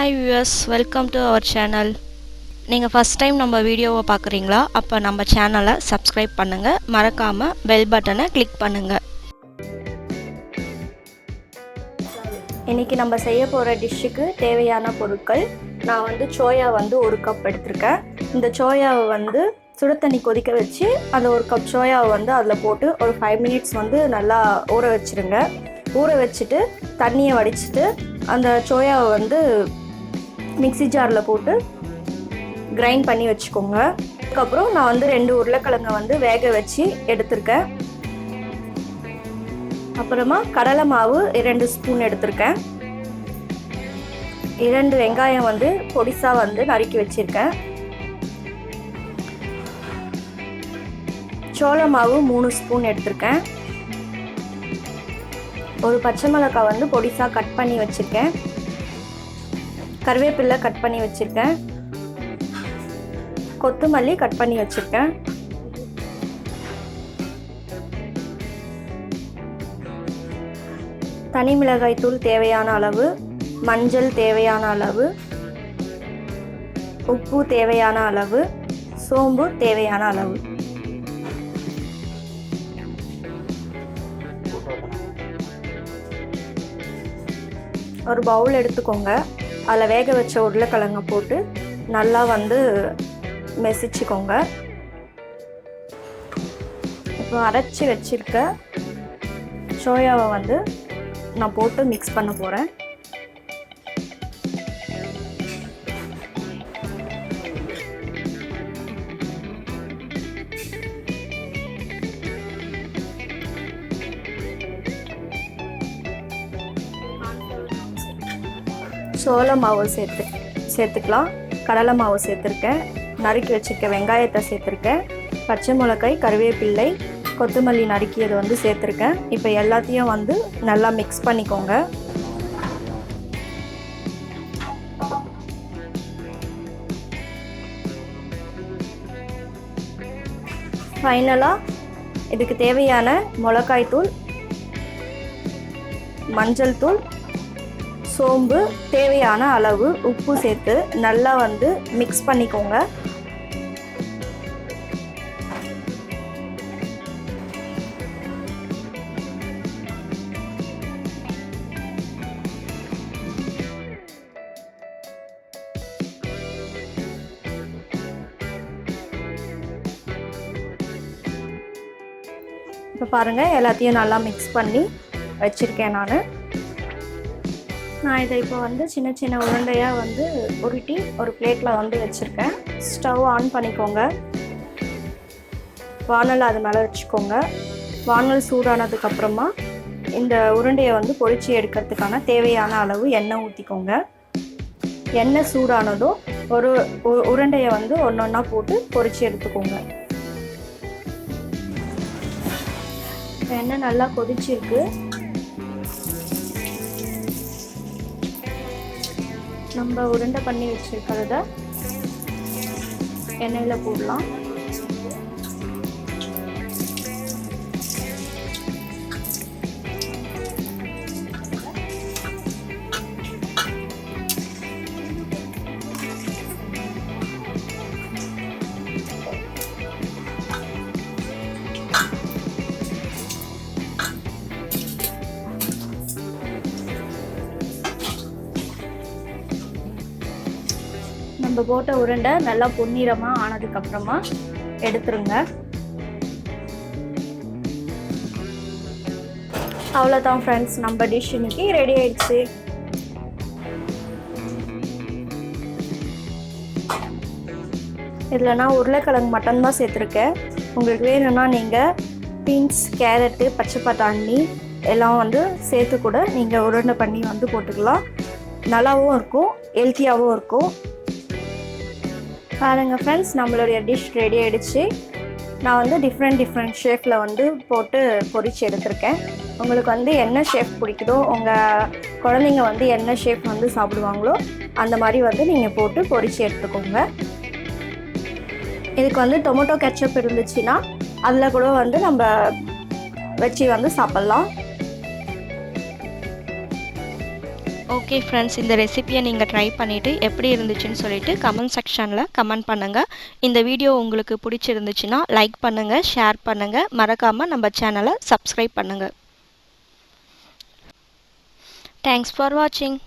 Hi viewers, welcome to our channel. நீங்கள் first time நம்ம வீடியோவை பார்க்குறீங்களா? அப்போ நம்ம சேனலை சப்ஸ்கிரைப் பண்ணுங்கள், மறக்காமல் பெல் பட்டனை கிளிக் பண்ணுங்கள். இன்றைக்கி நம்ம செய்ய போகிற டிஷ்ஷுக்கு தேவையான பொருட்கள், நான் சோயா 1 கப் எடுத்திருக்கேன். இந்த சோயாவை சுடு தண்ணி கொதிக்க வச்சு அந்த 1 கப் சோயாவை அதில் போட்டு ஒரு 5 மினிட்ஸ் நல்லா ஊற வச்சுருங்க. ஊற வச்சுட்டு தண்ணியை வடிச்சிட்டு அந்த சோயாவை மிக்ஸி ஜாரில் போட்டு கிரைண்ட் பண்ணி வச்சுக்கோங்க. அதுக்கப்புறம் நான் 2 உருளைக்கிழங்கை வேக வச்சு எடுத்திருக்கேன். அப்புறமா கடலை மாவு 2 ஸ்பூன் எடுத்திருக்கேன். 2 வெங்காயம் பொடிசாக நறுக்கி வச்சுருக்கேன். சோள மாவு 3 ஸ்பூன் எடுத்திருக்கேன். ஒரு பச்சை மிளகாய் பொடிசாக கட் பண்ணி வச்சுருக்கேன். கருவேப்பிலை கட் பண்ணி வச்சுருக்கேன். கொத்தமல்லி கட் பண்ணி வச்சுருக்கேன். தனி மிளகாய் தூள் தேவையான அளவு, மஞ்சள் தேவையான அளவு, உப்பு தேவையான அளவு, சோம்பு தேவையான அளவு. ஒரு பவுல் எடுத்துக்கோங்க. அதில் வேக வச்ச உருளைக்கிழங்கை போட்டு நல்லா மெசிச்சுக்கோங்க. இப்போ அரைச்சி வச்சுருக்க சோயாவை நான் போட்டு மிக்ஸ் பண்ண போகிறேன். சோள மாவு சேர்த்துக்கலாம். கடலை மாவு சேர்த்துருக்கேன். நறுக்கி வச்சுருக்க வெங்காயத்தை சேர்த்துருக்கேன். பச்சை மிளகாய், கருவேப்பிள்ளை, கொத்தமல்லி நறுக்கியது சேர்த்துருக்கேன். இப்போ எல்லாத்தையும் நல்லா மிக்ஸ் பண்ணிக்கோங்க. ஃபைனலாக இதுக்கு தேவையான மிளகாய் தூள், மஞ்சள் தூள், சோம்பு, தேவையான அளவு உப்பு சேர்த்து நல்லா மிக்ஸ் பண்ணிக்கோங்க. இப்போ பாருங்கள், எல்லாத்தையும் நல்லா மிக்ஸ் பண்ணி வச்சுருக்கேன். நான் இதை இப்போ சின்ன சின்ன உருண்டையாக உருட்டி ஒரு பிளேட்டில் வச்சுருக்கேன். ஸ்டவ் ஆன் பண்ணிக்கோங்க. வானல் அது மேலே வச்சுக்கோங்க. வானல் சூடானதுக்கப்புறமா இந்த உருண்டையை பொரிச்சு எடுக்கிறதுக்கான தேவையான அளவு எண்ணெய் ஊற்றிக்கோங்க. எண்ணெய் சூடானதும் ஒரு உருண்டையை ஒன்று ஒன்றா போட்டு பொரிச்சு எடுத்துக்கோங்க. எண்ணெய் நல்லா கொதிச்சிருக்கு. நம்ம உருண்டை பண்ணி வச்சுருக்கிறத எண்ணெயில் போடலாம். நம்ம போட்ட உருண்டை நல்லா பொன்னிறமாக ஆனதுக்கப்புறமா எடுத்துருங்க. அவ்வளோதான் ஃப்ரெண்ட்ஸ், நம்ம டிஷ் இன்னைக்கு ரெடி ஆயிடுச்சு. இதில் நான் உருளைக்கிழங்கு மட்டும்தான் சேர்த்துருக்கேன். உங்களுக்கு வேணும்னா நீங்கள் பீன்ஸ், கேரட்டு, பச்சை பட்டாணி எல்லாம் சேர்த்து கூட நீங்கள் உருண்டை பண்ணி போட்டுக்கலாம். நல்லாவும் இருக்கும், ஹெல்த்தியாகவும் இருக்கும். பாருங்கள் ஃப்ரெண்ட்ஸ், நம்மளுடைய டிஷ் ரெடி ஆகிடுச்சு. நான் டிஃப்ரெண்ட் ஷேப்பில் போட்டு பொரிச்சு எடுத்திருக்கேன். உங்களுக்கு என்ன ஷேப் பிடிக்குதோ, உங்கள் குழந்தைங்க என்ன ஷேப் சாப்பிடுவாங்களோ அந்த மாதிரி நீங்கள் போட்டு பொரிச்சு எடுத்துக்கோங்க. இதுக்கு டொமேட்டோ கெச்சப் இருந்துச்சுன்னா அதில் கூட நம்ம வச்சு சாப்பிட்லாம். ஓகே ஃப்ரெண்ட்ஸ், இந்த ரெசிபியை நீங்கள் ட்ரை பண்ணிவிட்டு எப்படி இருந்துச்சுன்னு சொல்லிட்டு கமெண்ட் செக்ஷனில் கமெண்ட் பண்ணுங்கள். இந்த வீடியோ உங்களுக்கு பிடிச்சிருந்துச்சுன்னா லைக் பண்ணுங்கள், ஷேர் பண்ணுங்கள், மறக்காமல் நம்ம சேனலை சப்ஸ்கிரைப் பண்ணுங்கள். தேங்க்ஸ் ஃபார் வாட்சிங்.